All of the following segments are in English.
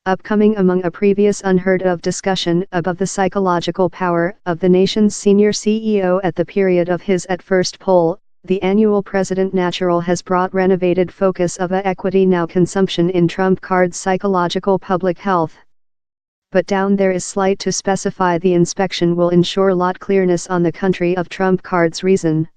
upcoming among a previous unheard of discussion above the psychological power of the nation's senior CEO at the period of his at first poll. The annual President Natural has brought renovated focus of a equity now consumption in Trump card's psychological public health. But down there is slight to specify the inspection will ensure lot clearness on the country of Trump card's reason.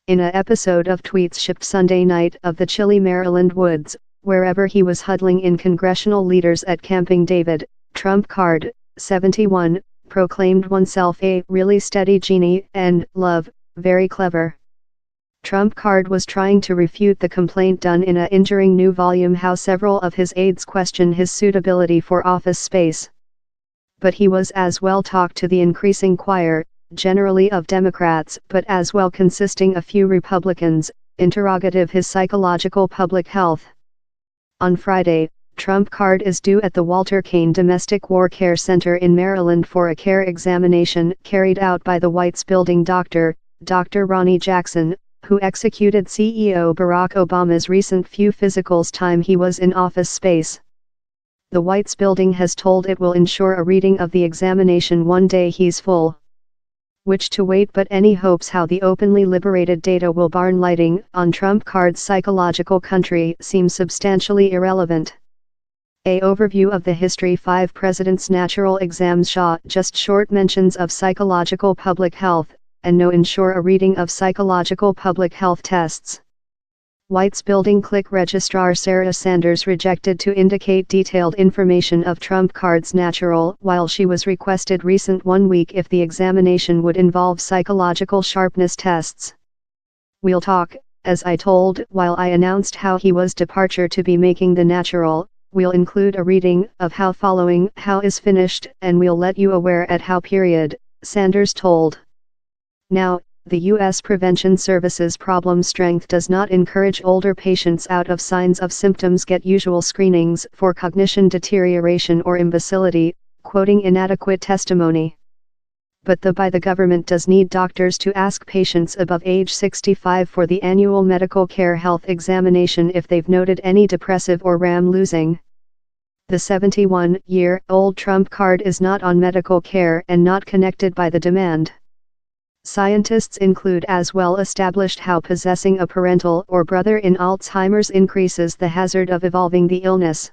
In a episode of Tweets shipped Sunday night of the chilly Maryland woods, wherever he was huddling in congressional leaders at Camping David, Trump card, 71, proclaimed oneself a really steady genie and, love, very clever. Trump card was trying to refute the complaint done in a injuring new volume how several of his aides question his suitability for office space. But he was as well talked to the increasing choir, generally of Democrats but as well consisting a few Republicans, interrogative his psychological public health. On Friday, Trump card is due at the Walter Kane Domestic War Care Center in Maryland for a care examination carried out by the White's Building doctor, Dr. Ronnie Jackson, who executed CEO Barack Obama's recent few physicals time he was in office space. The White's Building has told it will ensure a reading of the examination one day he's full. Which to wait, but any hopes how the openly liberated data will barn lighting on Trump card's psychological country seems substantially irrelevant. A overview of the history 5 President's Natural Exams Shaw just short mentions of psychological public health, and no ensure a reading of psychological public health tests. White's Building Click Registrar Sarah Sanders rejected to indicate detailed information of Trump card's natural while she was requested recent 1 week if the examination would involve psychological sharpness tests. We'll talk, as I told while I announced how he was departure to be making the natural, we'll include a reading of how following how is finished and we'll let you aware at how period, Sanders told. Now, the U.S. Prevention Services problem strength does not encourage older patients out of signs of symptoms get usual screenings for cognition deterioration or imbecility, quoting inadequate testimony. But by the government does need doctors to ask patients above age 65 for the annual medical care health examination if they've noted any depressive or RAM losing. The 71-year-old Trump card is not on medical care and not connected by the demand. Scientists include as well established how possessing a parental or brother in Alzheimer's increases the hazard of evolving the illness.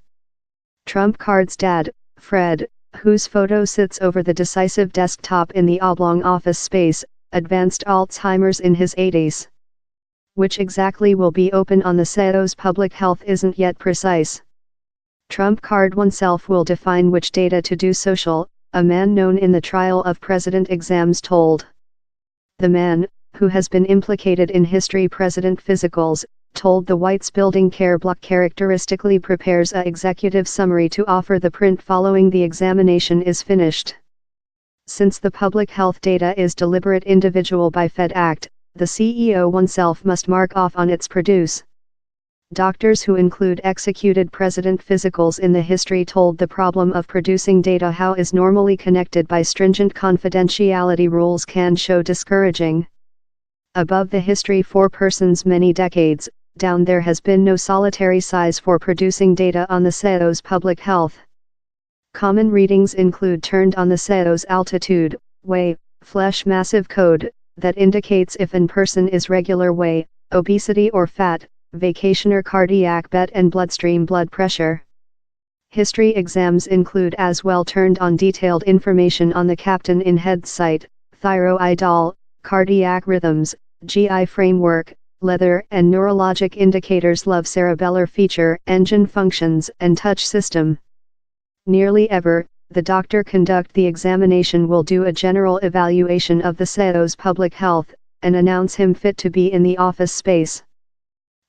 Trump card's dad, Fred, whose photo sits over the decisive desktop in the oblong office space, advanced Alzheimer's in his 80s. Which exactly will be open on the CEO's public health isn't yet precise. Trump card oneself will define which data to do social, a man known in the trial of president exams told. The man, who has been implicated in history president physicals, told the White's Building Care Block characteristically prepares a executive summary to offer the print following the examination is finished. Since the public health data is deliberate individual by Fed Act, the CEO oneself must mark off on its produce. Doctors who include executed president physicals in the history told the problem of producing data how is normally connected by stringent confidentiality rules can show discouraging. Above the history 4 persons many decades, down there has been no solitary size for producing data on the CEO's public health. Common readings include turned on the CEO's altitude, weight, flesh massive code, that indicates if an person is regular weight, obesity or fat, vacationer cardiac bet and bloodstream blood pressure. History exams include as well turned on detailed information on the captain in head site, thyroidol, cardiac rhythms, GI framework, leather and neurologic indicators love cerebellar feature, engine functions and touch system. Nearly ever, the doctor conduct the examination will do a general evaluation of the CEO's public health, and announce him fit to be in the office space.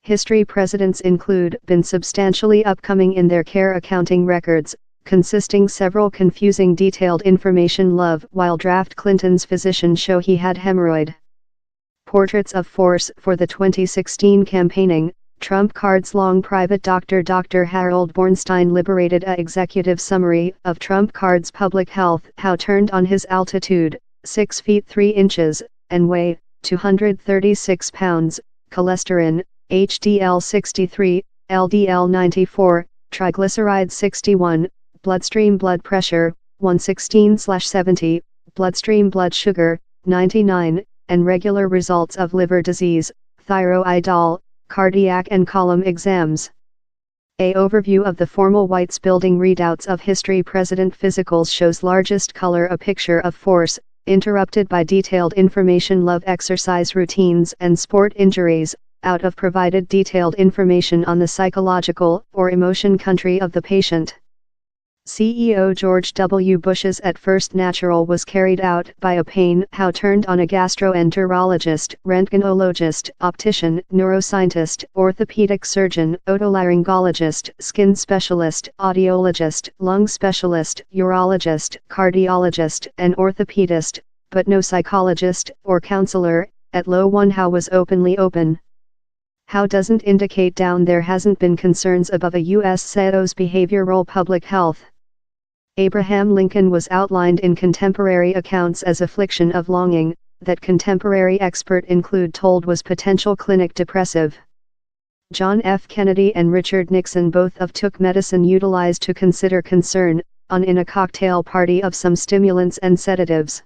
History presidents include been substantially upcoming in their care accounting records, consisting several confusing detailed information love while draft Clinton's physician show he had hemorrhoid. Portraits of force for the 2016 campaigning, Trump card's long private doctor Dr. Harold Bornstein liberated a executive summary of Trump card's public health how turned on his altitude, 6 feet 3 inches, and weigh, 236 pounds, cholesterol, HDL 63, LDL 94, triglycerides 61, bloodstream blood pressure, 116/70, bloodstream blood sugar, 99, and regular results of liver disease, thyroidal, cardiac and column exams. A overview of the formal White's building readouts of history. President physicals shows largest color a picture of force, interrupted by detailed information. Love exercise routines and sport injuries, out of provided detailed information on the psychological or emotion country of the patient. CEO George W. Bush's at first natural was carried out by a pain how turned on a gastroenterologist, rentgenologist, optician, neuroscientist, orthopedic surgeon, otolaryngologist, skin specialist, audiologist, lung specialist, urologist, cardiologist, and orthopedist, but no psychologist or counselor. At low 1 how was openly open. How doesn't indicate down there hasn't been concerns above a U.S. CEO's behavioral public health. Abraham Lincoln was outlined in contemporary accounts as affliction of longing, that contemporary expert include told was potential clinic depressive. John F. Kennedy and Richard Nixon both of took medicine utilized to consider concern, on in a cocktail party of some stimulants and sedatives.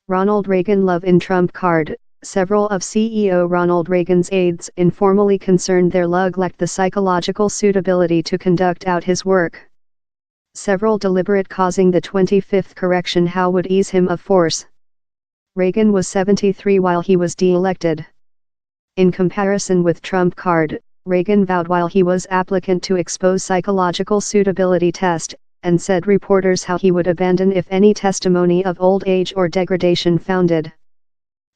Ronald Reagan love in trump card. Several of CEO Ronald Reagan's aides informally concerned their lug lacked the psychological suitability to conduct out his work. Several deliberate causing the 25th correction how would ease him of force. Reagan was 73 while he was de-elected. In comparison with trump card, Reagan vowed while he was applicant to expose psychological suitability test, and said reporters how he would abandon if any testimony of old age or degradation founded.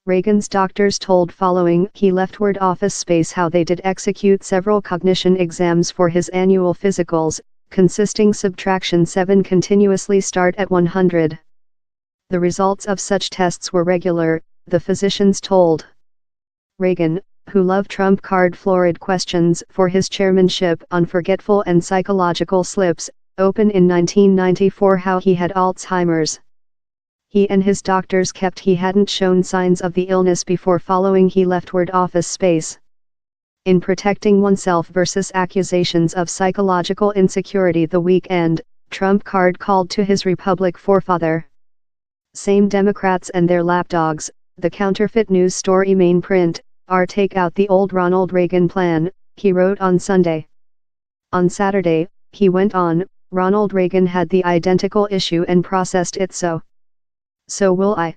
Reagan's doctors told following he leftward office space how they did execute several cognition exams for his annual physicals, consisting subtraction 7 continuously start at 100. The results of such tests were regular, the physicians told. Reagan, who loved trump card florid questions for his chairmanship on forgetful and psychological slips, open in 1994 how he had Alzheimer's. He and his doctors kept he hadn't shown signs of the illness before following he leftward office space. In protecting oneself versus accusations of psychological insecurity the weekend, trump card called to his Republic forefather. Same Democrats and their lapdogs, the counterfeit news story main print, are take out the old Ronald Reagan plan, he wrote on Sunday. On Saturday, he went on, Ronald Reagan had the identical issue and processed it so will I.